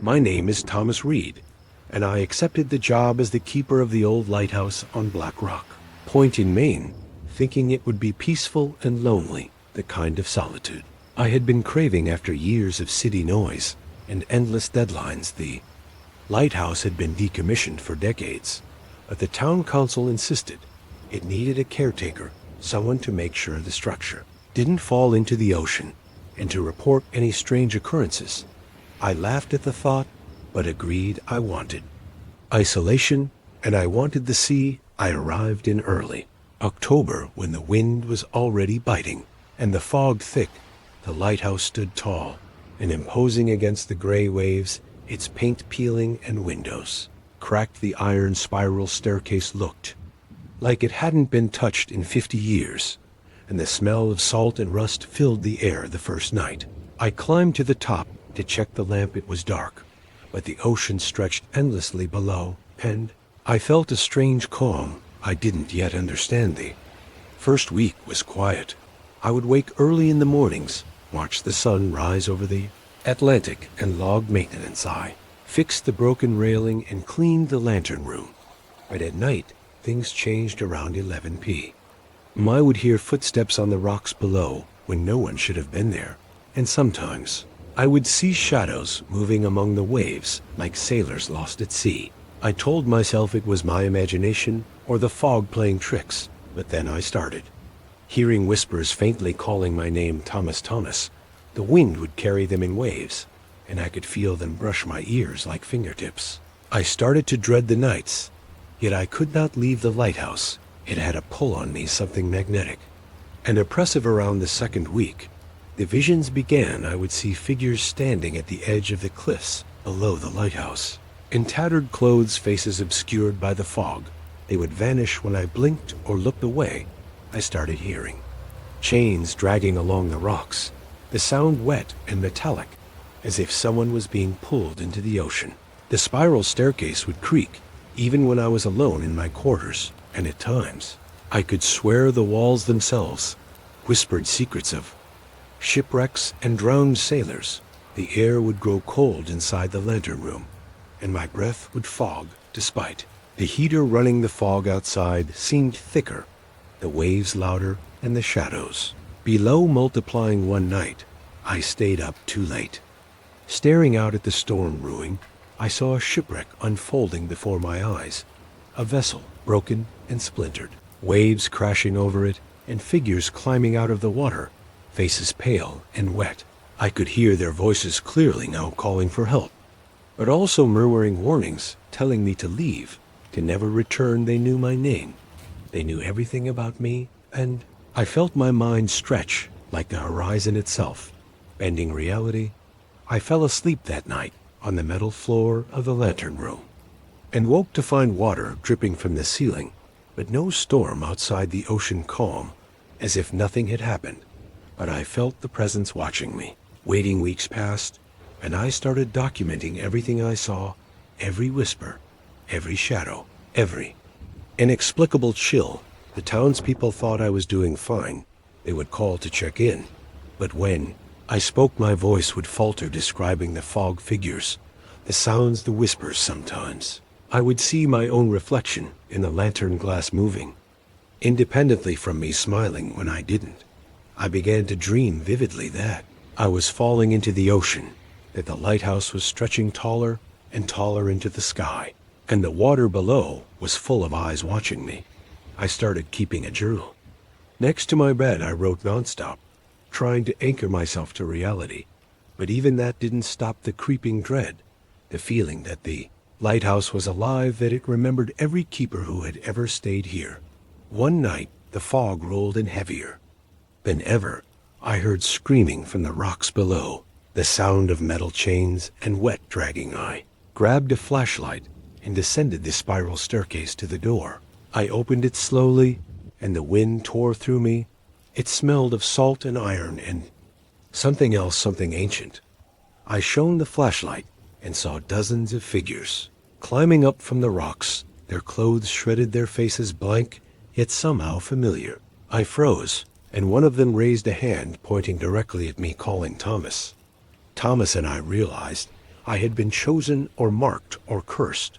My name is Thomas Reed, and I accepted the job as the keeper of the old lighthouse on Black Rock Point in Maine, thinking it would be peaceful and lonely, the kind of solitude I had been craving after years of city noise and endless deadlines. The lighthouse had been decommissioned for decades, but the town council insisted it needed a caretaker, someone to make sure the structure didn't fall into the ocean and to report any strange occurrences. I laughed at the thought, but agreed I wanted isolation, and I wanted the sea. I arrived in early October when the wind was already biting and the fog thick. The lighthouse stood tall and imposing against the gray waves, its paint peeling and windows cracked. The iron spiral staircase looked like it hadn't been touched in 50 years, and the smell of salt and rust filled the air the first night. I climbed to the top to check the lamp. It was dark, but the ocean stretched endlessly below, and I felt a strange calm I didn't yet understand. The first week was quiet. I would wake early in the mornings, watch the sun rise over the Atlantic, and log maintenance. I fixed the broken railing and cleaned the lantern room. But at night, things changed around 11 p.m. I would hear footsteps on the rocks below when no one should have been there, and sometimes I would see shadows moving among the waves like sailors lost at sea. I told myself it was my imagination or the fog playing tricks, but then I started hearing whispers faintly calling my name, Thomas, Thomas. The wind would carry them in waves, and I could feel them brush my ears like fingertips. I started to dread the nights, yet I could not leave the lighthouse. It had a pull on me, something magnetic and oppressive. Around the second week, the visions began. I would see figures standing at the edge of the cliffs below the lighthouse, in tattered clothes, faces obscured by the fog. They would vanish when I blinked or looked away. I started hearing chains dragging along the rocks, the sound wet and metallic, as if someone was being pulled into the ocean. The spiral staircase would creak, even when I was alone in my quarters, and at times I could swear the walls themselves whispered secrets of shipwrecks and drowned sailors. The air would grow cold inside the lantern room, and my breath would fog. Despite the heater running, the fog outside seemed thicker, the waves louder, and the shadows below multiplying. One night, I stayed up too late. Staring out at the storm brewing, I saw a shipwreck unfolding before my eyes, a vessel broken and splintered, waves crashing over it, and figures climbing out of the water, faces pale and wet. I could hear their voices clearly now, calling for help, but also murmuring warnings, telling me to leave, to never return. They knew my name. They knew everything about me, and I felt my mind stretch like the horizon itself, bending reality. I fell asleep that night on the metal floor of the lantern room, and woke to find water dripping from the ceiling, but no storm outside. The ocean calm, as if nothing had happened, but I felt the presence watching me. Waiting weeks passed, and I started documenting everything I saw, every whisper, every shadow, every inexplicable chill. The townspeople thought I was doing fine. They would call to check in, but when I spoke, my voice would falter, describing the fog figures, the sounds, the whispers. Sometimes I would see my own reflection in the lantern glass moving independently from me, smiling when I didn't. I began to dream vividly that I was falling into the ocean, that the lighthouse was stretching taller and taller into the sky, and the water below was full of eyes watching me. I started keeping a journal. Next to my bed, I wrote nonstop, trying to anchor myself to reality. But even that didn't stop the creeping dread, the feeling that the lighthouse was alive, that it remembered every keeper who had ever stayed here. One night, the fog rolled in heavier than ever. I heard screaming from the rocks below, the sound of metal chains and wet dragging. I grabbed a flashlight and descended the spiral staircase to the door. I opened it slowly, and the wind tore through me. It smelled of salt and iron and something else, something ancient. I shone the flashlight and saw dozens of figures climbing up from the rocks, their clothes shredded, their faces blank, yet somehow familiar. I froze, and one of them raised a hand pointing directly at me, calling Thomas. Thomas and I realized I had been chosen or marked or cursed.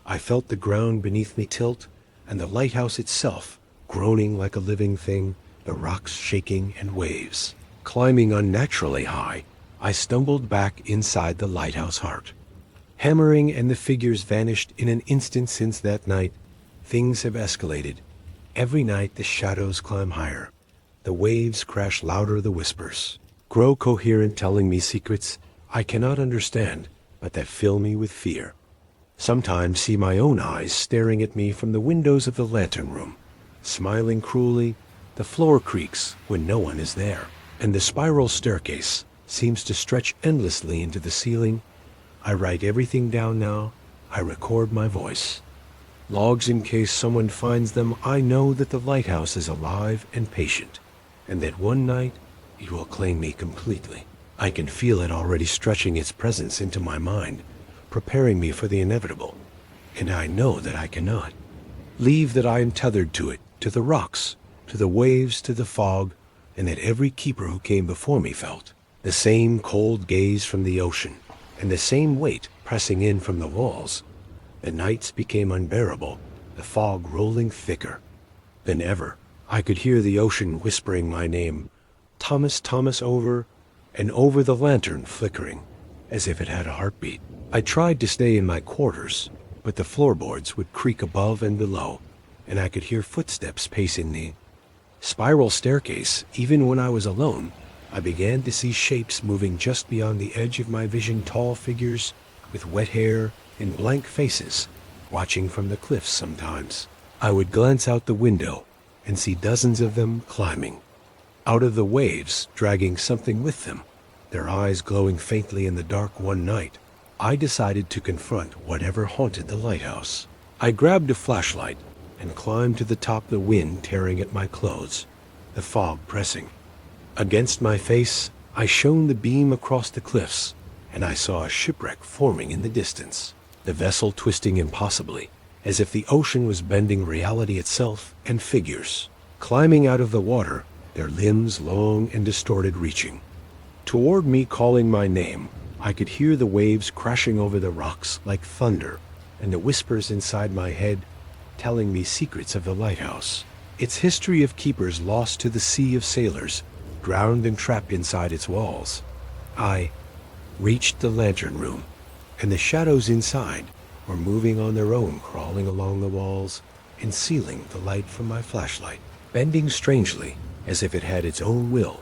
I felt the ground beneath me tilt, and the lighthouse itself groaning like a living thing, the rocks shaking and waves. Climbing unnaturally high, I stumbled back inside the lighthouse heart. Hammering and the figures vanished in an instant. Since that night, things have escalated. Every night the shadows climb higher. The waves crash louder, the whispers grow coherent, telling me secrets I cannot understand, but that fill me with fear. Sometimes see my own eyes staring at me from the windows of the lantern room, smiling cruelly. The floor creaks when no one is there, and the spiral staircase seems to stretch endlessly into the ceiling. I write everything down now. I record my voice. Logs in case someone finds them. I know that the lighthouse is alive and patient, and that one night it will claim me completely. I can feel it already stretching its presence into my mind, preparing me for the inevitable. And I know that I cannot leave, that I am tethered to it, to the rocks, to the waves, to the fog, and that every keeper who came before me felt the same cold gaze from the ocean, and the same weight pressing in from the walls. The nights became unbearable, the fog rolling thicker than ever. I could hear the ocean whispering my name, Thomas, Thomas, over and over, the lantern flickering as if it had a heartbeat. I tried to stay in my quarters, but the floorboards would creak above and below, and I could hear footsteps pacing the spiral staircase. Even when I was alone, I began to see shapes moving just beyond the edge of my vision, tall figures with wet hair and blank faces, watching from the cliffs. Sometimes I would glance out the window and see dozens of them climbing out of the waves, dragging something with them, their eyes glowing faintly in the dark. One night, I decided to confront whatever haunted the lighthouse. I grabbed a flashlight and climbed to the top, the wind tearing at my clothes, the fog pressing against my face. I shone the beam across the cliffs, and I saw a shipwreck forming in the distance, the vessel twisting impossibly, as if the ocean was bending reality itself, and figures climbing out of the water, their limbs long and distorted, reaching toward me, calling my name. I could hear the waves crashing over the rocks like thunder, and the whispers inside my head telling me secrets of the lighthouse, its history of keepers lost to the sea, of sailors drowned and trapped inside its walls. I reached the lantern room, and the shadows inside were moving on their own, crawling along the walls and sealing the light from my flashlight, bending strangely as if it had its own will.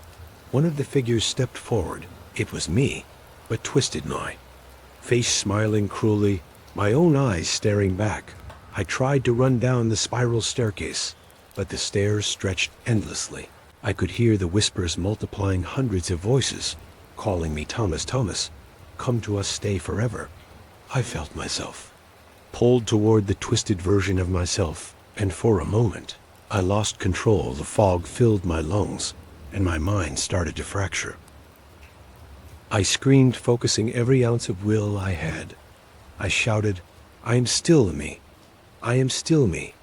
One of the figures stepped forward. It was me, but twisted, my face smiling cruelly, my own eyes staring back. I tried to run down the spiral staircase, but the stairs stretched endlessly. I could hear the whispers multiplying, hundreds of voices calling me, Thomas, Thomas, come to us, stay forever. I felt myself pulled toward the twisted version of myself, and for a moment I lost control. The fog filled my lungs, and my mind started to fracture. I screamed, focusing every ounce of will I had. I shouted, I am still me. I am still me.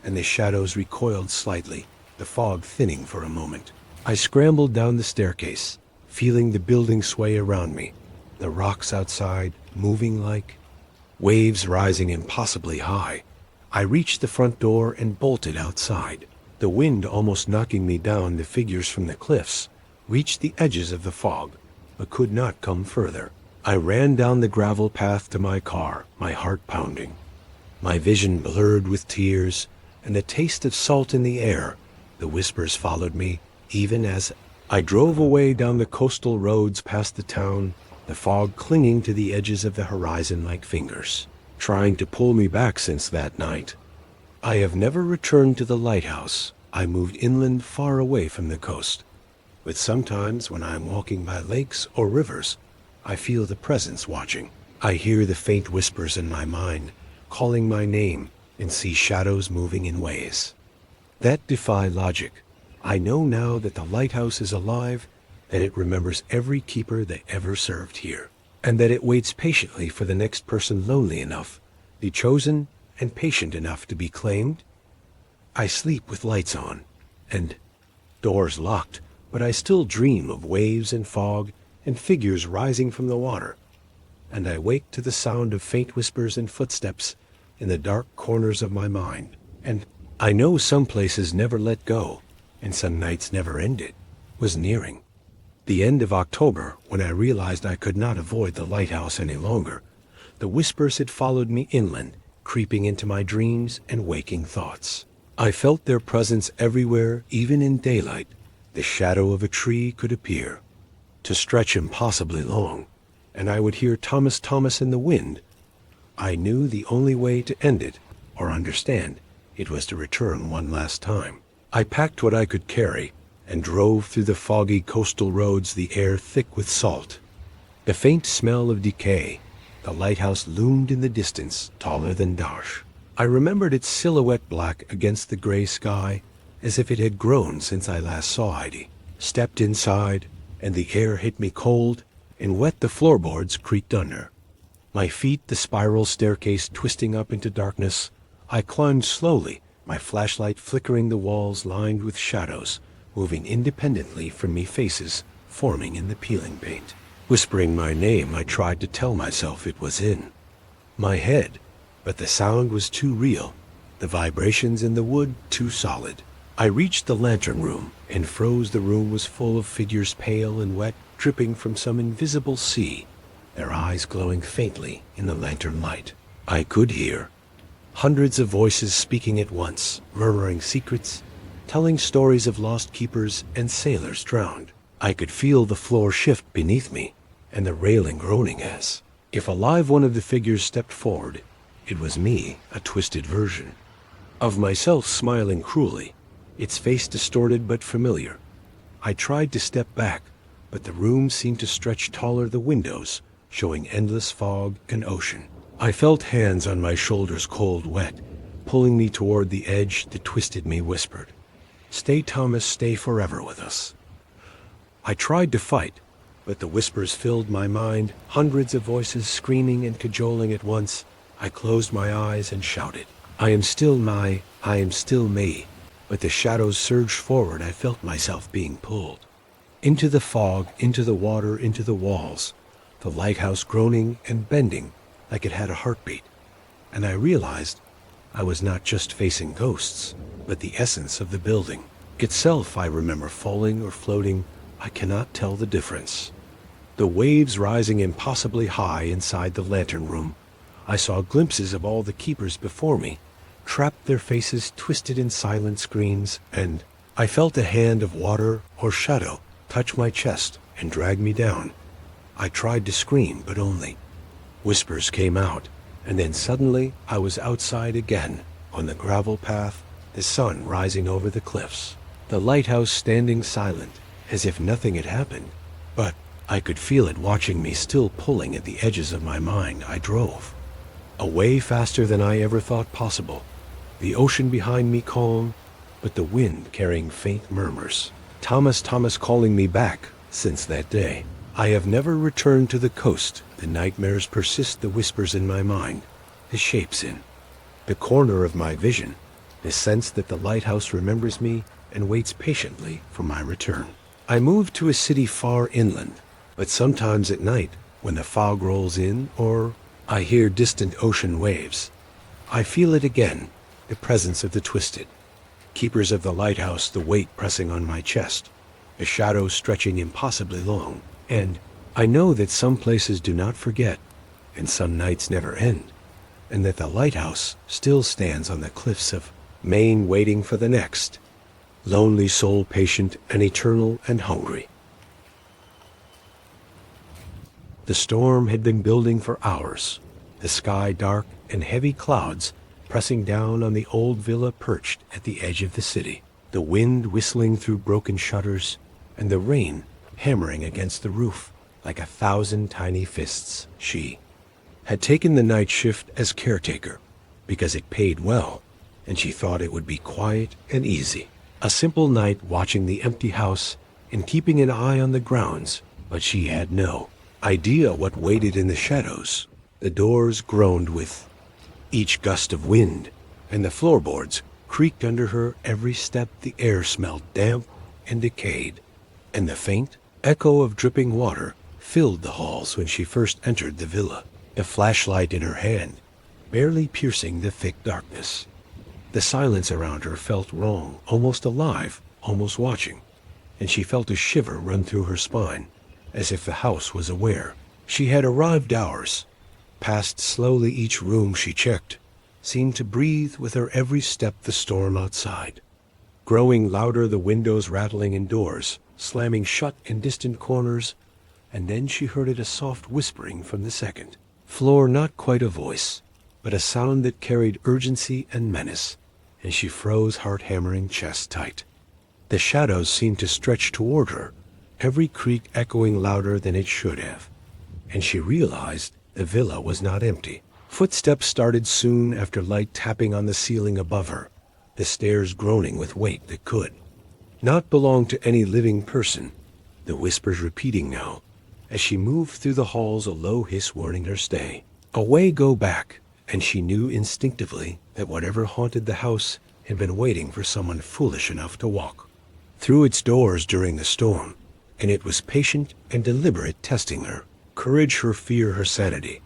And the shadows recoiled slightly, the fog thinning for a moment. I scrambled down the staircase, feeling the building sway around me, the rocks outside moving like waves rising impossibly high. I reached the front door and bolted outside, the wind almost knocking me down. The figures from the cliffs reached the edges of the fog, but could not come further. I ran down the gravel path to my car, my heart pounding, my vision blurred with tears, and the taste of salt in the air. The whispers followed me, even as I drove away down the coastal roads past the town, the fog clinging to the edges of the horizon like fingers, trying to pull me back. Since that night, I have never returned to the lighthouse. I moved inland, far away from the coast. But sometimes when I am walking by lakes or rivers, I feel the presence watching. I hear the faint whispers in my mind, calling my name, and see shadows moving in ways that defy logic. I know now that the lighthouse is alive, that it remembers every keeper that ever served here, and that it waits patiently for the next person lonely enough, the chosen, and patient enough to be claimed. I sleep with lights on, and Doors locked, but I still dream of waves and fog and figures rising from the water. And I wake to the sound of faint whispers and footsteps in the dark corners of my mind. And I know some places never let go, and some nights never ended, was nearing. The end of October, when I realized I could not avoid the lighthouse any longer. The whispers had followed me inland, creeping into my dreams and waking thoughts. I felt their presence everywhere, even in daylight. The shadow of a tree could appear, to stretch impossibly long, and I would hear Thomas Thomas in the wind. I knew the only way to end it, or understand, it was to return one last time. I packed what I could carry, and drove through the foggy coastal roads, the air thick with salt. The faint smell of decay. The lighthouse loomed in the distance, taller than Dash. I remembered its silhouette black against the gray sky, as if it had grown since I last saw Heidi. Stepped inside, and the air hit me cold, and wet the floorboards creaked under. My feet the spiral staircase twisting up into darkness. I climbed slowly, my flashlight flickering the walls lined with shadows, moving independently from me, faces forming in the peeling paint. Whispering my name, I tried to tell myself it was in my head, but the sound was too real, the vibrations in the wood too solid. I reached the lantern room and froze. The room was full of figures, pale and wet, dripping from some invisible sea, their eyes glowing faintly in the lantern light. I could hear hundreds of voices speaking at once, murmuring secrets, telling stories of lost keepers and sailors drowned. I could feel the floor shift beneath me, and the railing groaning as if a live one of the figures stepped forward. It was me, a twisted version of myself, smiling cruelly, its face distorted but familiar. I tried to step back, but the room seemed to stretch taller, the windows showing endless fog and ocean. I felt hands on my shoulders, cold, wet, pulling me toward the edge. The twisted me whispered, "Stay, Thomas, stay forever with us." I tried to fight, but the whispers filled my mind, hundreds of voices screaming and cajoling at once. I closed my eyes and shouted, I am still me. But the shadows surged forward. I felt myself being pulled into the fog, into the water, into the walls, the lighthouse groaning and bending like it had a heartbeat. And I realized I was not just facing ghosts, but the essence of the building itself. I remember falling or floating. I cannot tell the difference. The waves rising impossibly high inside the lantern room. I saw glimpses of all the keepers before me, trapped, their faces twisted in silent screens, and I felt a hand of water or shadow touch my chest and drag me down. I tried to scream, but only whispers came out, and then suddenly I was outside again, on the gravel path, the sun rising over the cliffs, the lighthouse standing silent, as if nothing had happened. But I could feel it watching me, still pulling at the edges of my mind. I drove away faster than I ever thought possible, the ocean behind me calm, but the wind carrying faint murmurs. Thomas Thomas calling me back. Since that day, I have never returned to the coast. The nightmares persist, the whispers in my mind, the shapes in the corner of my vision, the sense that the lighthouse remembers me and waits patiently for my return. I moved to a city far inland, but sometimes at night, when the fog rolls in or I hear distant ocean waves, I feel it again, the presence of the twisted keepers of the lighthouse, the weight pressing on my chest, the shadows stretching impossibly long. And I know that some places do not forget, and some nights never end, and that the lighthouse still stands on the cliffs of Maine, waiting for the next lonely soul, patient and eternal and hungry. The storm had been building for hours, the sky dark and heavy clouds pressing down on the old villa perched at the edge of the city, the wind whistling through broken shutters, and the rain hammering against the roof like 1,000 tiny fists. She had taken the night shift as caretaker because it paid well, and she thought it would be quiet and easy. A simple night watching the empty house and keeping an eye on the grounds, but she had no idea what waited in the shadows. The doors groaned with each gust of wind, and the floorboards creaked under her every step. The air smelled damp and decayed, and the faint echo of dripping water filled the halls when she first entered the villa, a flashlight in her hand, barely piercing the thick darkness. The silence around her felt wrong, almost alive, almost watching, and she felt a shiver run through her spine, as if the house was aware. She had arrived hours, passed slowly each room she checked, seemed to breathe with her every step the storm outside. Growing louder, the windows rattling indoors, slamming shut in distant corners, and then she heard it, a soft whispering from the second floor, not quite a voice, but a sound that carried urgency and menace, and she froze, heart-hammering, chest tight. The shadows seemed to stretch toward her, every creak echoing louder than it should have, and she realized the villa was not empty. Footsteps started soon after, light tapping on the ceiling above her, the stairs groaning with weight that could not belong to any living person, the whispers repeating now. As she moved through the halls, a low hiss warning her stay. Away, go back, and she knew instinctively that whatever haunted the house had been waiting for someone foolish enough to walk through its doors during the storm, and it was patient and deliberate, testing her courage, her fear, her sanity.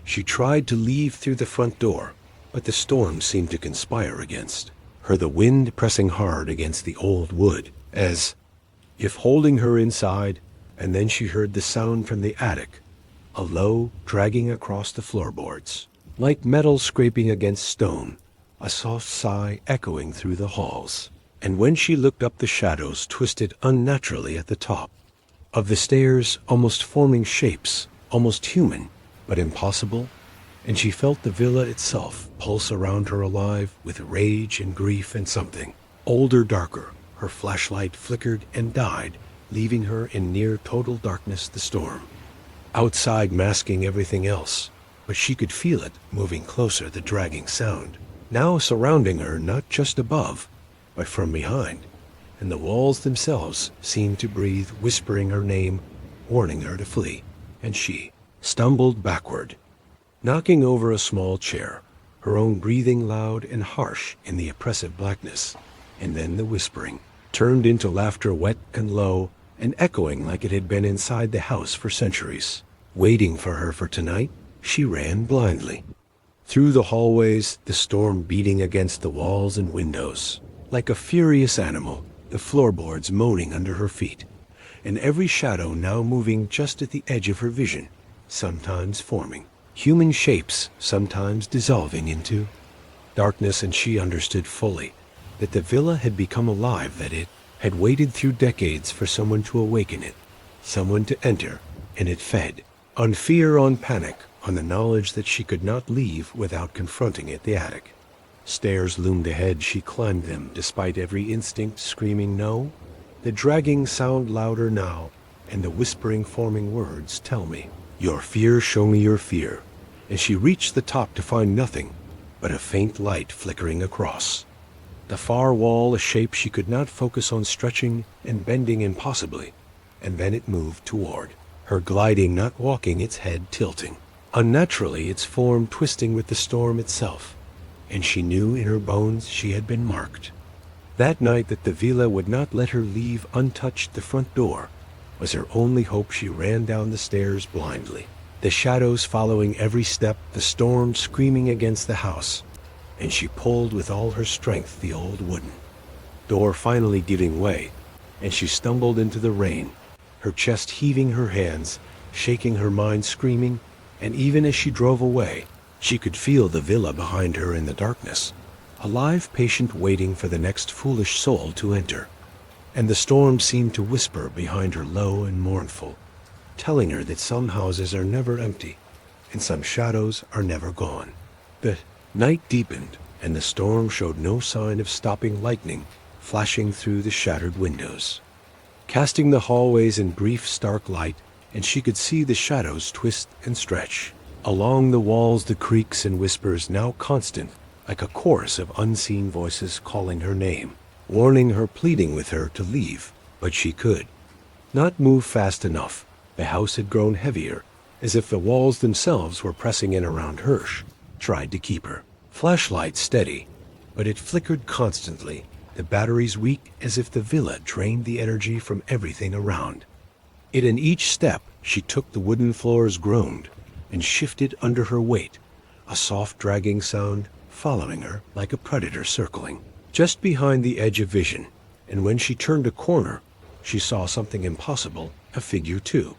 She tried to leave through the front door, but the storm seemed to conspire against her, the wind pressing hard against the old wood, as if holding her inside. And then she heard the sound from the attic, a low dragging across the floorboards, like metal scraping against stone, a soft sigh echoing through the halls. And when she looked up, the shadows twisted unnaturally at the top of the stairs, almost forming shapes, almost human, but impossible, and she felt the villa itself pulse around her, alive with rage and grief and something older, darker. Her flashlight flickered and died, leaving her in near total darkness, the storm outside masking everything else, but she could feel it moving closer, the dragging sound now surrounding her, not just above, but from behind, and the walls themselves seemed to breathe, whispering her name, warning her to flee. And she stumbled backward, knocking over a small chair, her own breathing loud and harsh in the oppressive blackness. And then the whispering turned into laughter, wet and low, and echoing like it had been inside the house for centuries, waiting for her. For tonight, she ran blindly through the hallways, the storm beating against the walls and windows like a furious animal, the floorboards moaning under her feet, and every shadow now moving just at the edge of her vision, sometimes forming human shapes, sometimes dissolving into darkness. And she understood fully that the villa had become alive, that it had waited through decades for someone to awaken it, someone to enter, and it fed on fear, on panic, on the knowledge that she could not leave without confronting it. The attic stairs loomed ahead. She climbed them, despite every instinct screaming no, the dragging sound louder now, and the whispering forming words, tell me your fear, show me your fear. And she reached the top to find nothing but a faint light flickering across the far wall, a shape she could not focus on, stretching and bending impossibly, and then it moved toward her, gliding, not walking, its head tilting unnaturally, its form twisting with the storm itself. And she knew in her bones she had been marked that night, that the villa would not let her leave untouched. The front door was her only hope. She ran down the stairs blindly, the shadows following every step, the storm screaming against the house, and she pulled with all her strength, the old wooden door finally giving way, and she stumbled into the rain, her chest heaving, her hands shaking, her mind screaming. And even as she drove away, she could feel the villa behind her in the darkness, alive, patient, waiting for the next foolish soul to enter. And the storm seemed to whisper behind her, low and mournful, telling her that some houses are never empty, and some shadows are never gone. The night deepened, and the storm showed no sign of stopping, lightning flashing through the shattered windows, casting the hallways in brief, stark light, and she could see the shadows twist and stretch along the walls, the creaks and whispers now constant, like a chorus of unseen voices calling her name, warning her, pleading with her to leave. But she could not move fast enough. The house had grown heavier, as if the walls themselves were pressing in around her. Tried to keep her flashlight steady, but it flickered constantly, the batteries weak as if the villa drained the energy from everything around. In each step she took, the wooden floors groaned and shifted under her weight, a soft dragging sound following her like a predator circling. Just behind the edge of vision, and when she turned a corner, she saw something impossible, a figure too.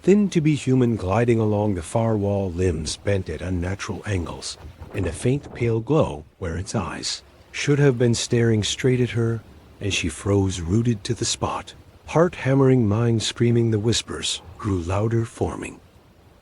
Thin to be human, gliding along the far wall, limbs bent at unnatural angles, and a faint pale glow where its eyes should have been staring straight at her, and she froze rooted to the spot. Heart hammering, mind screaming, the whispers grew louder, forming.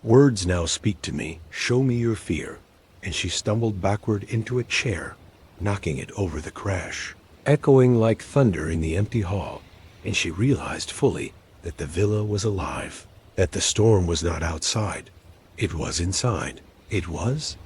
Words now speak to me, show me your fear. And she stumbled backward into a chair, knocking it over the crash, echoing like thunder in the empty hall, and she realized fully that the villa was alive, that the storm was not outside, it was inside. It was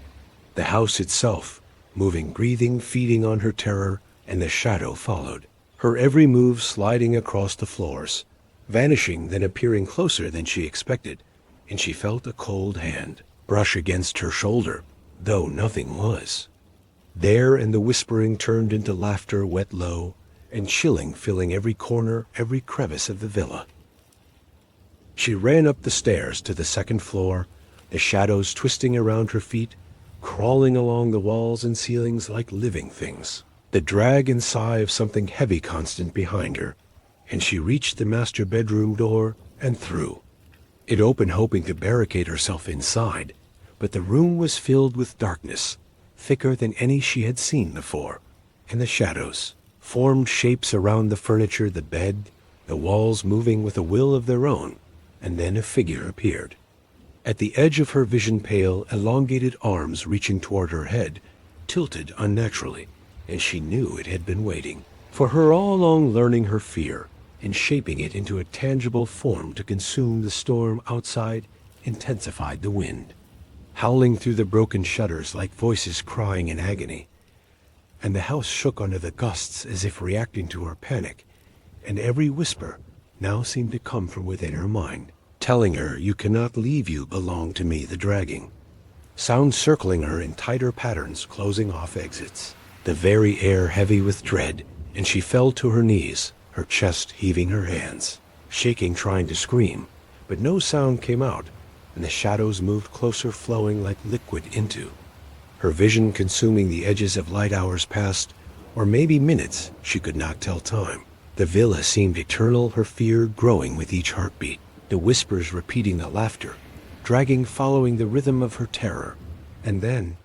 the house itself, moving, breathing, feeding on her terror, and the shadow followed, her every move sliding across the floors, vanishing, then appearing closer than she expected, and she felt a cold hand brush against her shoulder, though nothing was there, and the whispering turned into laughter, wet, low, and chilling, filling every corner, every crevice of the villa. She ran up the stairs to the second floor, the shadows twisting around her feet, crawling along the walls and ceilings like living things, the drag and sigh of something heavy constant behind her, and she reached the master bedroom door and through. It opened, hoping to barricade herself inside, but the room was filled with darkness, thicker than any she had seen before, and the shadows formed shapes around the furniture, the bed, the walls moving with a will of their own, and then a figure appeared. At the edge of her vision, pale, elongated arms reaching toward her head, tilted unnaturally, and she knew it had been waiting for her all along, learning her fear and shaping it into a tangible form to consume. The storm outside intensified, the wind howling through the broken shutters like voices crying in agony, and the house shook under the gusts as if reacting to her panic, and every whisper now seemed to come from within her mind, telling her, "You cannot leave, you belong to me," the dragging sound circling her in tighter patterns, closing off exits, the very air heavy with dread, and she fell to her knees, her chest heaving, her hands shaking, trying to scream, but no sound came out, and the shadows moved closer, flowing like liquid into her vision, consuming the edges of light. Hours passed, or maybe minutes, she could not tell time. The villa seemed eternal, her fear growing with each heartbeat, the whispers repeating, the laughter dragging, following the rhythm of her terror. And then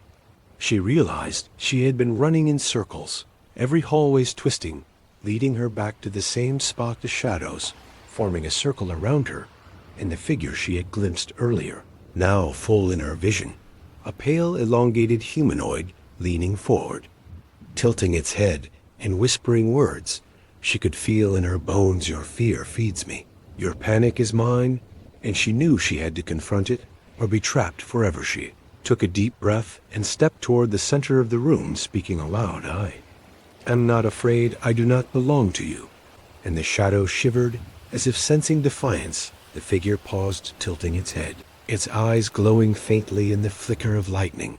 she realized she had been running in circles, every hallways twisting, leading her back to the same spot, the shadows forming a circle around her, and the figure she had glimpsed earlier, now full in her vision, a pale, elongated humanoid leaning forward, tilting its head and whispering words she could feel in her bones. "Your fear feeds me. Your panic is mine." And she knew she had to confront it or be trapped forever. She took a deep breath and stepped toward the center of the room, speaking aloud, "I am not afraid. I do not belong to you." And the shadow shivered as if sensing defiance. The figure paused, tilting its head, its eyes glowing faintly in the flicker of lightning,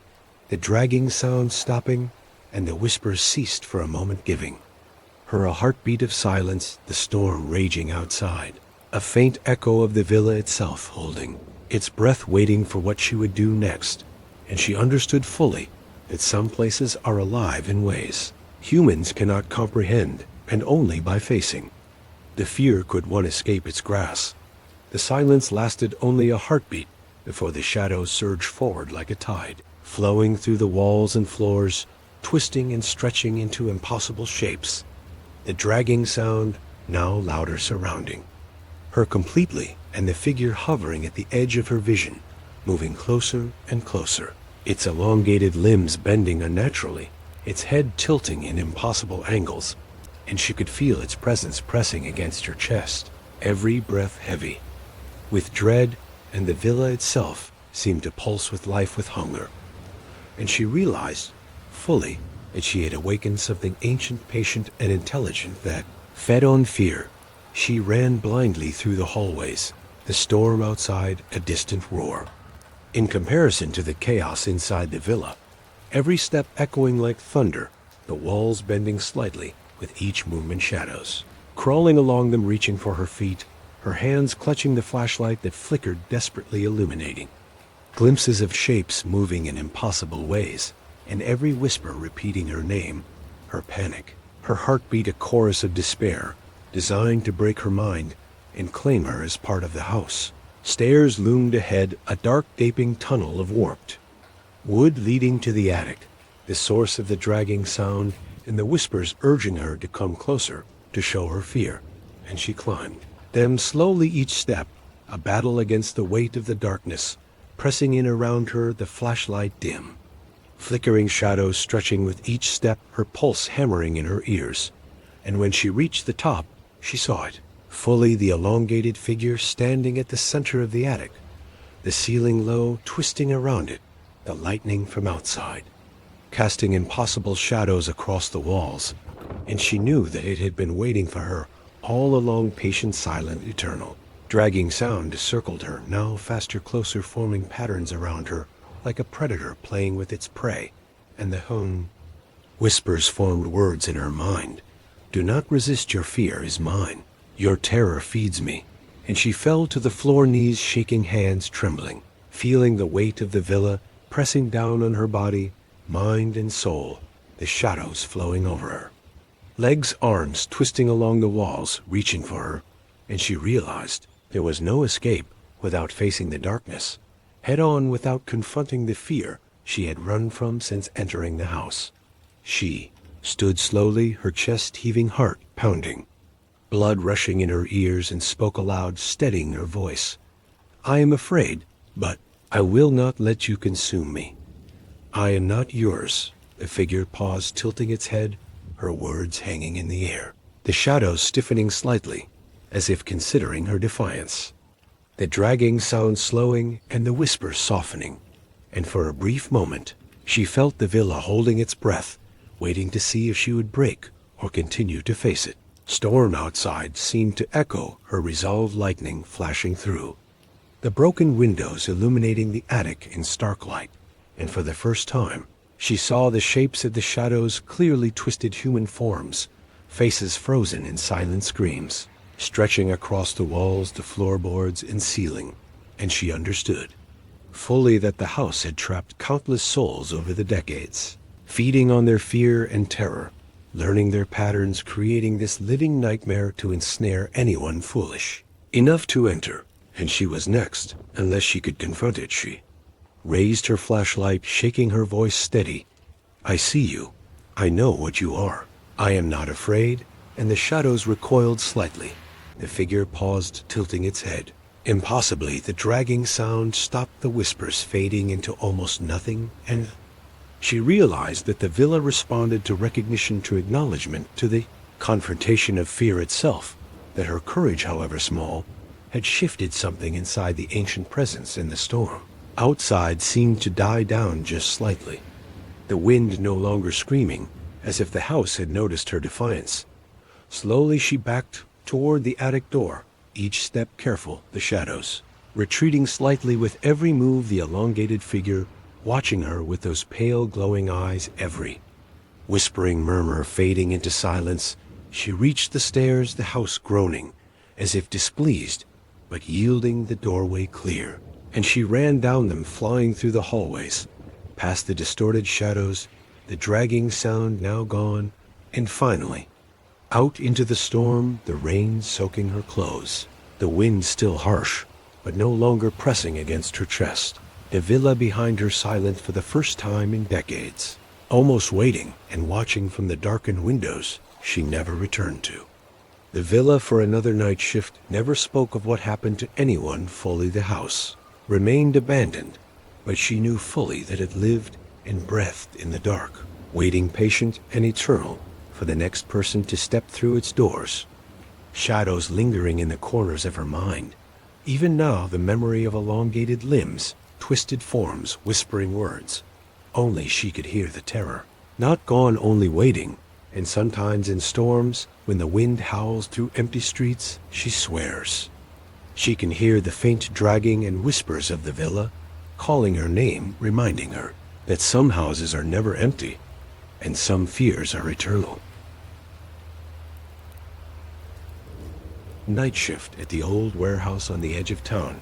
the dragging sound stopping, and the whispers ceased for a moment, giving her a heartbeat of silence, the storm raging outside, a faint echo of the villa itself holding its breath, waiting for what she would do next. And she understood fully that some places are alive in ways humans cannot comprehend, and only by facing the fear could one escape its grasp. The silence lasted only a heartbeat before the shadows surged forward like a tide, flowing through the walls and floors, twisting and stretching into impossible shapes, the dragging sound now louder surrounding her completely, and the figure hovering at the edge of her vision, moving closer and closer, its elongated limbs bending unnaturally, its head tilting in impossible angles, and she could feel its presence pressing against her chest, every breath heavy with dread, and the villa itself seemed to pulse with life, with hunger. And she realized fully that she had awakened something ancient, patient, and intelligent that fed on fear. She ran blindly through the hallways, the storm outside a distant roar, in comparison to the chaos inside the villa, every step echoing like thunder, the walls bending slightly, with each movement shadows, crawling along them, reaching for her feet, her hands clutching the flashlight that flickered, desperately illuminating. Glimpses of shapes moving in impossible ways, and every whisper repeating her name, her panic, her heartbeat a chorus of despair, designed to break her mind and claim her as part of the house. Stairs loomed ahead, a dark, gaping tunnel of warped wood leading to the attic, the source of the dragging sound and the whispers urging her to come closer, to show her fear. And she climbed them slowly, each step a battle against the weight of the darkness, pressing in around her, the flashlight dim. Flickering shadows stretching with each step, her pulse hammering in her ears. And when she reached the top, she saw it, fully, the elongated figure standing at the center of the attic, the ceiling low, twisting around it, the lightning from outside, casting impossible shadows across the walls. And she knew that it had been waiting for her all along, patient, silent, eternal. Dragging sound circled her, now faster, closer, forming patterns around her, like a predator playing with its prey. And the whispers formed words in her mind. Do not resist, your fear is mine. Your terror feeds me. And she fell to the floor, knees shaking, hands trembling, feeling the weight of the villa pressing down on her body, mind and soul, the shadows flowing over her. Legs, arms twisting along the walls, reaching for her, and she realized there was no escape without facing the darkness, head on, without confronting the fear she had run from since entering the house. She stood slowly, her chest heaving, heart pounding, blood rushing in her ears, and spoke aloud, steadying her voice. I am afraid, but I will not let you consume me. I am not yours. The figure paused, tilting its head, her words hanging in the air, the shadows stiffening slightly, as if considering her defiance. The dragging sound slowing and the whispers softening, and for a brief moment she felt the villa holding its breath, waiting to see if she would break or continue to face it. Storm outside seemed to echo her resolve, lightning flashing through, the broken windows illuminating the attic in stark light. And for the first time she saw the shapes of the shadows, clearly twisted human forms, faces frozen in silent screams, stretching across the walls, the floorboards and ceiling. And she understood fully that the house had trapped countless souls over the decades, feeding on their fear and terror, learning their patterns, creating this living nightmare to ensnare anyone foolish enough to enter. And she was next, unless she could confront it. She raised her flashlight, shaking her voice steady. I see you. I know what you are. I am not afraid. And the shadows recoiled slightly. The figure paused, tilting its head. Impossibly, the dragging sound stopped, the whispers fading into almost nothing, and she realized that the villa responded to recognition, to acknowledgement, to the confrontation of fear itself, that her courage, however small, had shifted something inside the ancient presence in the storm. Outside seemed to die down just slightly, the wind no longer screaming, as if the house had noticed her defiance. Slowly she backed toward the attic door, each step careful, the shadows retreating slightly with every move, the elongated figure watching her with those pale glowing eyes, every whispering murmur fading into silence. She reached the stairs, the house groaning, as if displeased, but yielding, the doorway clear. And she ran down them, flying through the hallways, past the distorted shadows, the dragging sound now gone, and finally out into the storm, the rain soaking her clothes, the wind still harsh, but no longer pressing against her chest. The villa behind her silent for the first time in decades, almost waiting and watching from the darkened windows she never returned to. The villa, for another night shift, never spoke of what happened to anyone. Fully the house remained abandoned, but she knew fully that it lived and breathed in the dark, waiting patient and eternal for the next person to step through its doors. Shadows lingering in the corners of her mind. Even now the memory of elongated limbs, twisted forms, whispering words. Only she could hear the terror. Not gone, only waiting. And sometimes in storms, when the wind howls through empty streets, she swears she can hear the faint dragging and whispers of the villa, calling her name, reminding her that some houses are never empty, and some fears are eternal. night shift at the old warehouse on the edge of town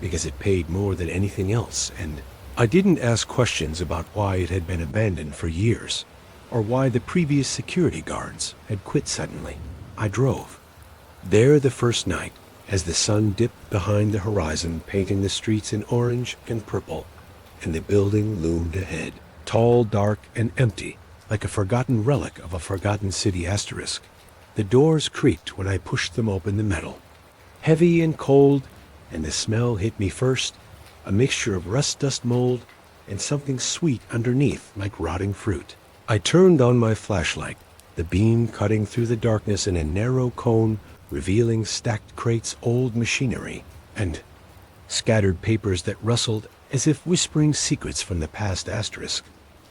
because it paid more than anything else, and I didn't ask questions about why it had been abandoned for years or why the previous security guards had quit suddenly. I drove. There the first night, as the sun dipped behind the horizon, painting the streets in orange and purple, and the building loomed ahead, tall, dark, and empty, like a forgotten relic of a forgotten city asterisk. The doors creaked when I pushed them open the metal. Heavy and cold, and the smell hit me first, a mixture of rust dust mold and something sweet underneath like rotting fruit. I turned on my flashlight, the beam cutting through the darkness in a narrow cone, revealing stacked crates, old machinery, and scattered papers that rustled as if whispering secrets from the past asterisk.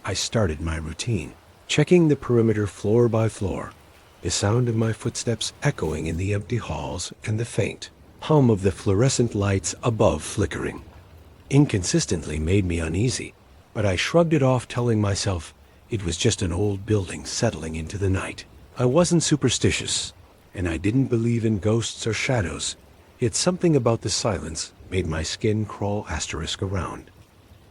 I started my routine, checking the perimeter floor by floor, the sound of my footsteps echoing in the empty halls and the faint hum of the fluorescent lights above flickering. Inconsistently made me uneasy, but I shrugged it off, telling myself it was just an old building settling into the night. I wasn't superstitious, and I didn't believe in ghosts or shadows, yet something about the silence made my skin crawl asterisk around.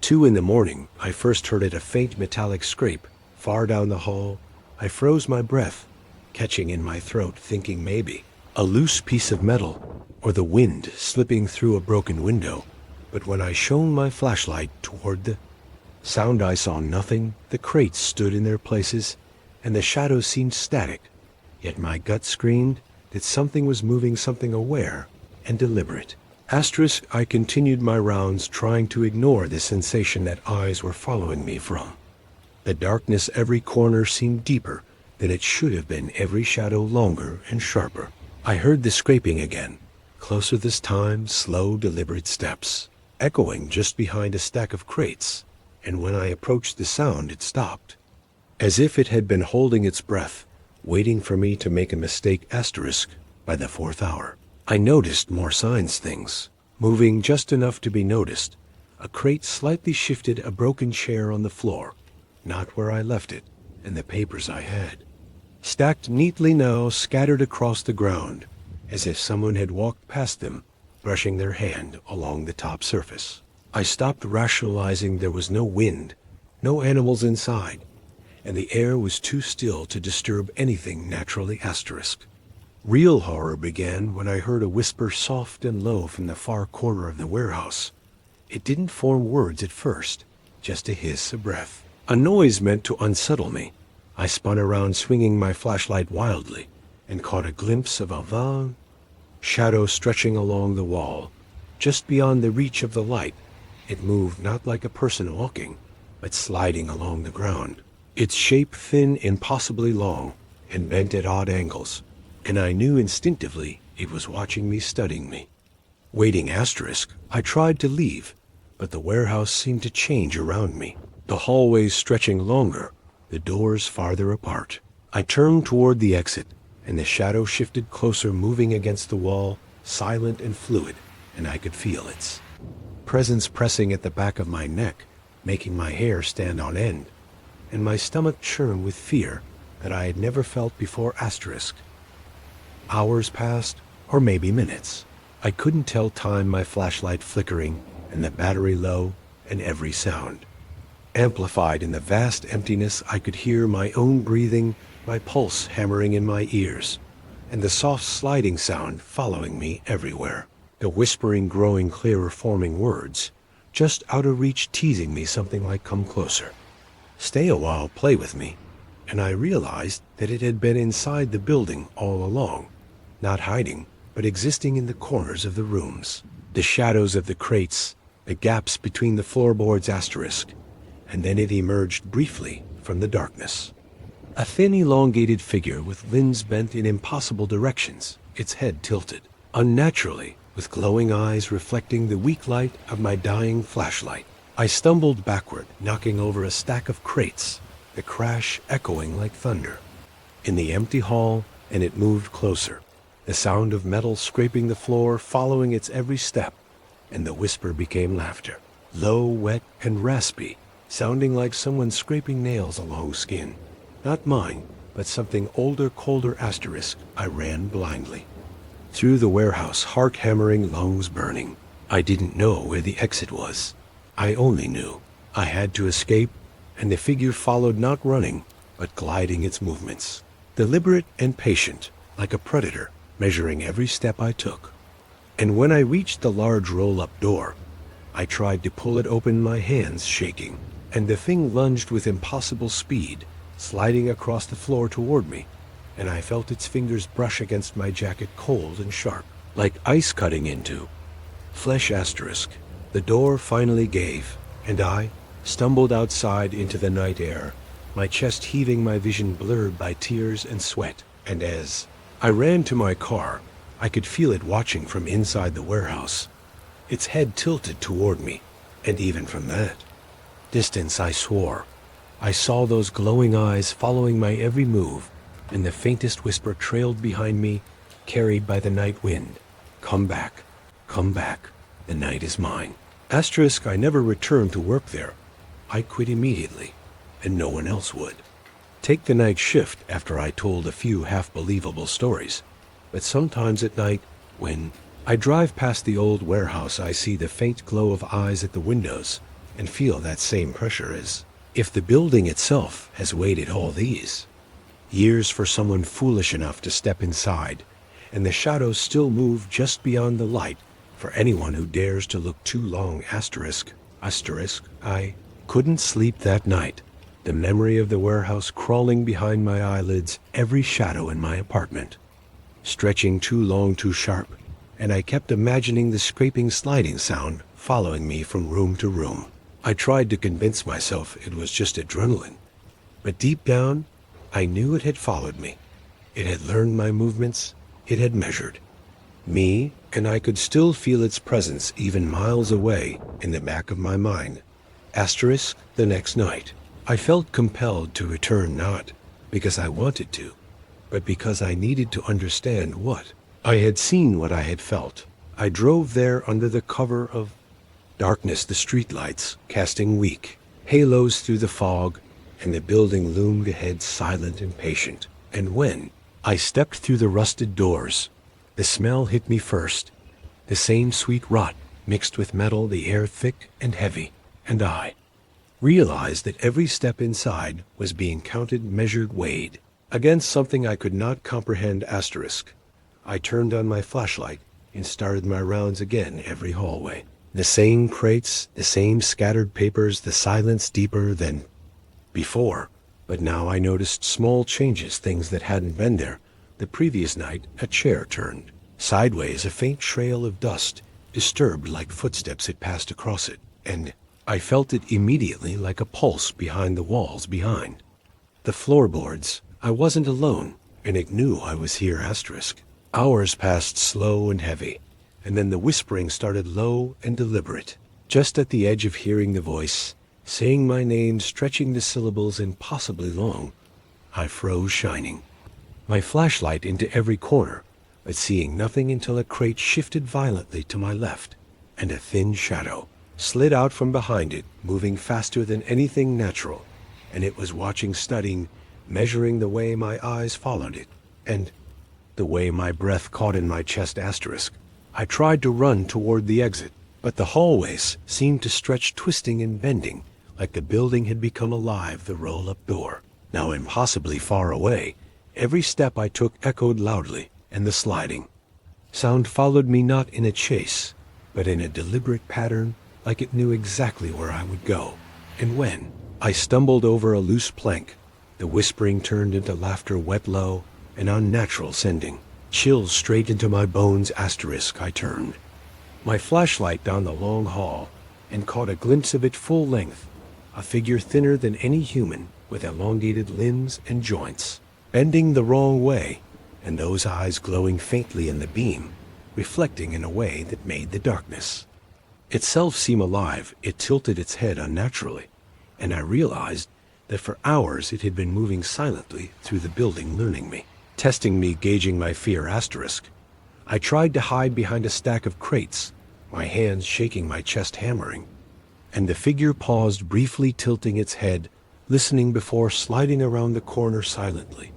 2 a.m, I first heard it, a faint metallic scrape. Far down the hall, I froze my breath, catching in my throat, thinking maybe a loose piece of metal or the wind slipping through a broken window. But when I shone my flashlight toward the sound, I saw nothing. The crates stood in their places, and the shadows seemed static. Yet my gut screamed that something was moving, something aware and deliberate. Asterisk, I continued my rounds, trying to ignore the sensation that eyes were following me from. The darkness, every corner seemed deeper than it should have been, every shadow longer and sharper. I heard the scraping again, closer this time, slow, deliberate steps, echoing just behind a stack of crates, and when I approached the sound, it stopped, as if it had been holding its breath, waiting for me to make a mistake. Asterisk, by the 4th hour, I noticed more signs, things moving just enough to be noticed. A crate slightly shifted, a broken chair on the floor, not where I left it, and the papers I had, stacked neatly now, scattered across the ground, as if someone had walked past them, brushing their hand along the top surface. I stopped rationalizing. There was no wind, no animals inside, and the air was too still to disturb anything naturally. Asterisk. Real horror began when I heard a whisper, soft and low, from the far corner of the warehouse. It didn't form words at first, just a hiss, a breath, a noise meant to unsettle me. I spun around, swinging my flashlight wildly, and caught a glimpse of a vague shadow stretching along the wall, just beyond the reach of the light. It moved not like a person walking, but sliding along the ground, its shape thin, impossibly long, and bent at odd angles, and I knew instinctively it was watching me, studying me. Waiting. Asterisk, I tried to leave, but the warehouse seemed to change around me, the hallways stretching longer, the doors farther apart. I turned toward the exit, and the shadow shifted closer, moving against the wall, silent and fluid, and I could feel its presence pressing at the back of my neck, making my hair stand on end, and my stomach churn with fear that I had never felt before. Asterisk. Hours passed, or maybe minutes. I couldn't tell time, my flashlight flickering, and the battery low, and every sound amplified in the vast emptiness. I could hear my own breathing, my pulse hammering in my ears, and the soft sliding sound following me everywhere. The whispering growing clearer, forming words, just out of reach, teasing me, something like, come closer, stay a while, play with me. And I realized that it had been inside the building all along, not hiding, but existing in the corners of the rooms, the shadows of the crates, the gaps between the floorboards. Asterisk. And then it emerged briefly from the darkness. A thin, elongated figure with limbs bent in impossible directions, its head tilted, unnaturally, with glowing eyes reflecting the weak light of my dying flashlight. I stumbled backward, knocking over a stack of crates, the crash echoing like thunder in the empty hall, and it moved closer, the sound of metal scraping the floor following its every step, and the whisper became laughter, low, wet, and raspy, sounding like someone scraping nails along skin. Not mine, but something older, colder. Asterisk. I ran blindly. through the warehouse, heart hammering, lungs burning. I didn't know where the exit was. I only knew I had to escape, and the figure followed, not running, but gliding its movements, deliberate and patient, like a predator, measuring every step I took. And when I reached the large roll-up door, I tried to pull it open, my hands shaking, and the thing lunged with impossible speed, sliding across the floor toward me, and I felt its fingers brush against my jacket, cold and sharp, like ice cutting into flesh. The door finally gave, and I stumbled outside into the night air, my chest heaving, my vision blurred by tears and sweat. And as I ran to my car, I could feel it watching from inside the warehouse, its head tilted toward me, and even from that distance, I swore I saw those glowing eyes following my every move, and the faintest whisper trailed behind me, carried by the night wind. Come back, the night is mine. I never returned to work there. I quit immediately, and no one else would. Take the night shift after I told a few half-believable stories. But sometimes at night, when I drive past the old warehouse, I see the faint glow of eyes at the windows and feel that same pressure as if the building itself has waited all these years for someone foolish enough to step inside, and the shadows still move just beyond the light for anyone who dares to look too long. I couldn't sleep that night, the memory of the warehouse crawling behind my eyelids, every shadow in my apartment stretching too long, too sharp, and I kept imagining the scraping, sliding sound following me from room to room. I tried to convince myself it was just adrenaline, but deep down, I knew it had followed me. It had learned my movements, it had measured me, and I could still feel its presence even miles away in the back of my mind. The next night, I felt compelled to return, not because I wanted to, but because I needed to understand what I had seen, what I had felt. I drove there under the cover of darkness, the streetlights casting weak halos through the fog, and the building loomed ahead, silent and patient. And when I stepped through the rusted doors, the smell hit me first, the same sweet rot mixed with metal, the air thick and heavy, and I realized that every step inside was being counted, measured, weighed against something I could not comprehend. I turned on my flashlight and started my rounds again, every hallway. The same crates, the same scattered papers, the silence deeper than before. But now I noticed small changes, things that hadn't been there. The previous night, a chair turned sideways, a faint trail of dust, disturbed like footsteps had passed across it, and I felt it immediately, like a pulse behind the walls behind the floorboards. I wasn't alone, and it knew I was here. Hours passed slow and heavy, and then the whispering started low and deliberate, just at the edge of hearing the voice, saying my name, stretching the syllables impossibly long. I froze, shining my flashlight into every corner, but seeing nothing until a crate shifted violently to my left, and a thin shadow slid out from behind it, moving faster than anything natural, and it was watching, studying, measuring the way my eyes followed it, and the way my breath caught in my chest. I tried to run toward the exit, but the hallways seemed to stretch, twisting and bending, like the building had become alive. The roll-up door, now impossibly far away, every step I took echoed loudly, and the sliding sound followed me, not in a chase, but in a deliberate pattern, like it knew exactly where I would go. And when I stumbled over a loose plank, the whispering turned into laughter, wet, low, and unnatural, sending chills straight into my bones. I turned my flashlight down the long hall and caught a glimpse of it full length, a figure thinner than any human, with elongated limbs and joints, bending the wrong way, and those eyes glowing faintly in the beam, reflecting in a way that made the darkness itself seem alive. It tilted its head unnaturally, and I realized that for hours it had been moving silently through the building, learning me, testing me, gauging my fear. I tried to hide behind a stack of crates, my hands shaking, my chest hammering, and the figure paused briefly, tilting its head, listening before sliding around the corner silently,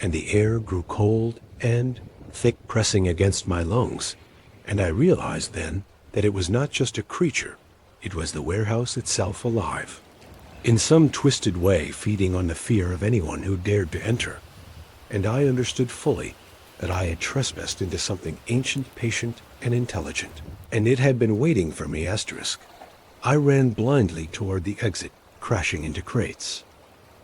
and the air grew cold and thick pressing against my lungs, and I realized then that it was not just a creature, it was the warehouse itself alive, in some twisted way feeding on the fear of anyone who dared to enter. And I understood fully that I had trespassed into something ancient, patient, and intelligent, and it had been waiting for me. I ran blindly toward the exit, crashing into crates,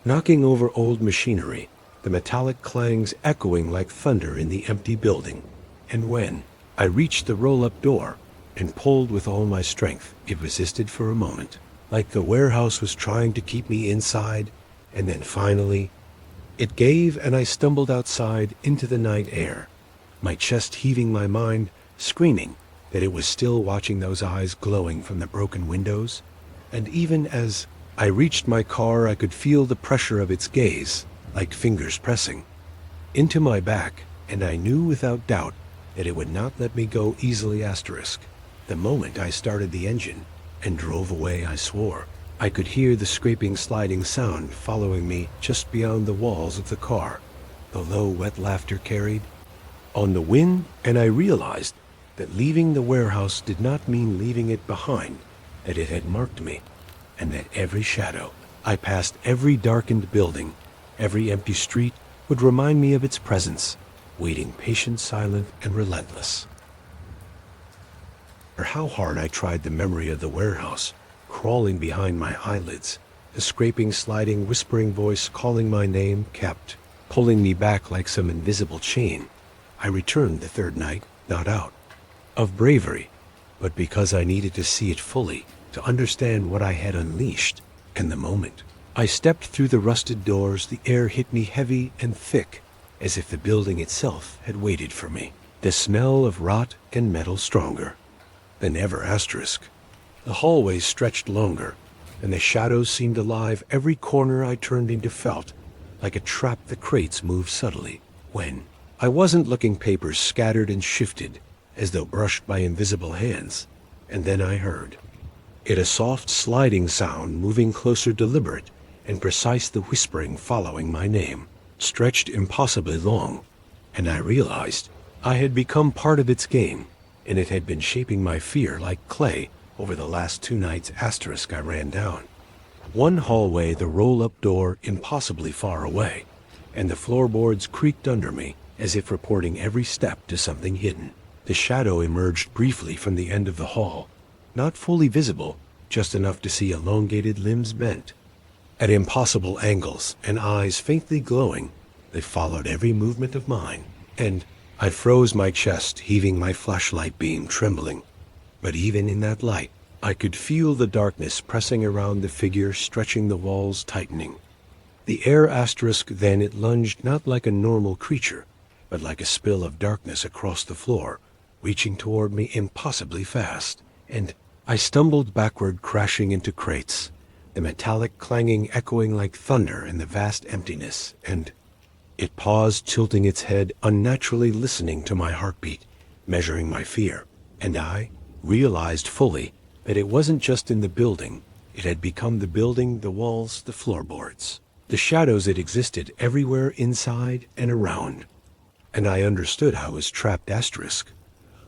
knocking over old machinery, the metallic clangs echoing like thunder in the empty building. And when I reached the roll-up door and pulled with all my strength, it resisted for a moment, like the warehouse was trying to keep me inside, and then finally it gave, and I stumbled outside into the night air, my chest heaving, my mind screaming that it was still watching, those eyes glowing from the broken windows. And even as I reached my car, I could feel the pressure of its gaze, like fingers pressing into my back, and I knew without doubt that it would not let me go easily. The moment I started the engine and drove away, I swore I could hear the scraping, sliding sound following me just beyond the walls of the car, the low, wet laughter carried on the wind, and I realized that leaving the warehouse did not mean leaving it behind, that it had marked me, and that every shadow I passed, every darkened building, every empty street would remind me of its presence, waiting, patient, silent, and relentless. Or how hard I tried the memory of the warehouse, crawling behind my eyelids, the scraping, sliding, whispering voice calling my name kept pulling me back like some invisible chain. I returned the third night, not out of bravery, but because I needed to see it fully, to understand what I had unleashed. And the moment I stepped through the rusted doors, the air hit me heavy and thick, as if the building itself had waited for me, the smell of rot and metal stronger than ever. The hallways stretched longer, and the shadows seemed alive. Every corner I turned into felt like a trap. The crates moved subtly when I wasn't looking, papers scattered and shifted as though brushed by invisible hands. And then I heard it, a soft sliding sound moving closer, deliberate and precise, the whispering following my name, stretched impossibly long, and I realized I had become part of its game, and it had been shaping my fear like clay over the last 2 nights. I ran down one hallway, the roll-up door impossibly far away, and the floorboards creaked under me as if reporting every step to something hidden. The shadow emerged briefly from the end of the hall, not fully visible, just enough to see elongated limbs bent at impossible angles and eyes faintly glowing. They followed every movement of mine, and I froze, my chest heaving, my flashlight beam trembling. But even in that light, I could feel the darkness pressing around the figure, stretching the walls, tightening the air. Then it lunged, not like a normal creature, but like a spill of darkness across the floor, reaching toward me impossibly fast, and I stumbled backward, crashing into crates, the metallic clanging echoing like thunder in the vast emptiness. And it paused, tilting its head unnaturally, listening to my heartbeat, measuring my fear, and I realized fully that it wasn't just in the building. It had become the building, the walls, the floorboards, the shadows. It existed everywhere, inside and around. And I understood how I was trapped.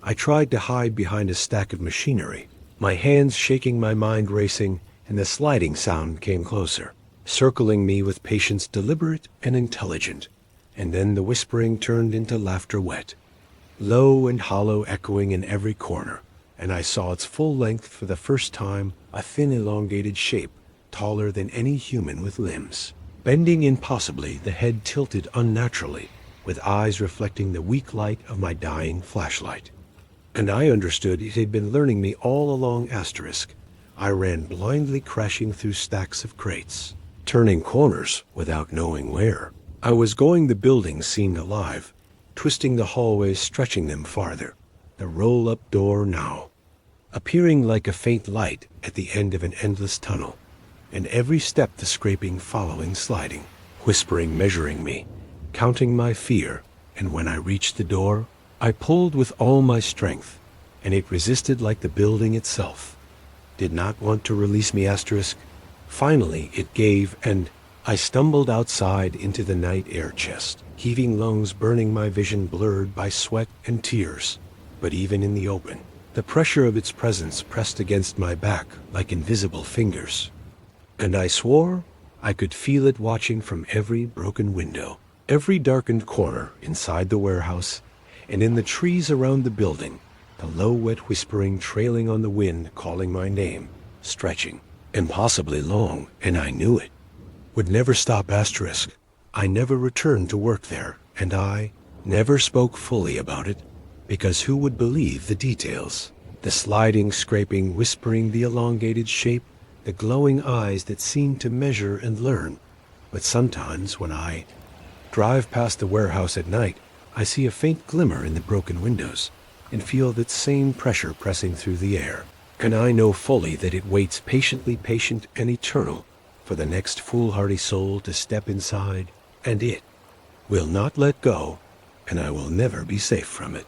I tried to hide behind a stack of machinery, my hands shaking, my mind racing, and the sliding sound came closer, circling me with patience, deliberate and intelligent. And then the whispering turned into laughter, wet, low and hollow, echoing in every corner, and I saw its full length for the first time, a thin, elongated shape, taller than any human, with limbs bending impossibly, the head tilted unnaturally, with eyes reflecting the weak light of my dying flashlight. And I understood it had been learning me all along. I ran blindly, crashing through stacks of crates, turning corners without knowing where I was going. The building seemed alive, twisting the hallways, stretching them farther, the roll-up door now appearing like a faint light at the end of an endless tunnel, and every step the scraping following, sliding, whispering, measuring me, counting my fear. And when I reached the door, I pulled with all my strength, and it resisted like the building itself did not want to release me. Finally it gave, and I stumbled outside into the night air chest, heaving lungs burning my vision blurred by sweat and tears. But even in the open, the pressure of its presence pressed against my back like invisible fingers. And I swore I could feel it watching from every broken window, every darkened corner inside the warehouse, and in the trees around the building, the low wet whispering trailing on the wind calling my name, stretching, impossibly long, and I knew it. Would never stop asterisk. I never returned to work there, and I never spoke fully about it, because who would believe the details? The sliding, scraping, whispering, the elongated shape, the glowing eyes that seemed to measure and learn. But sometimes when I drive past the warehouse at night, I see a faint glimmer in the broken windows, and feel that same pressure pressing through the air. And I know fully that it waits patiently patient and eternal for the next foolhardy soul to step inside, and it will not let go, and I will never be safe from it.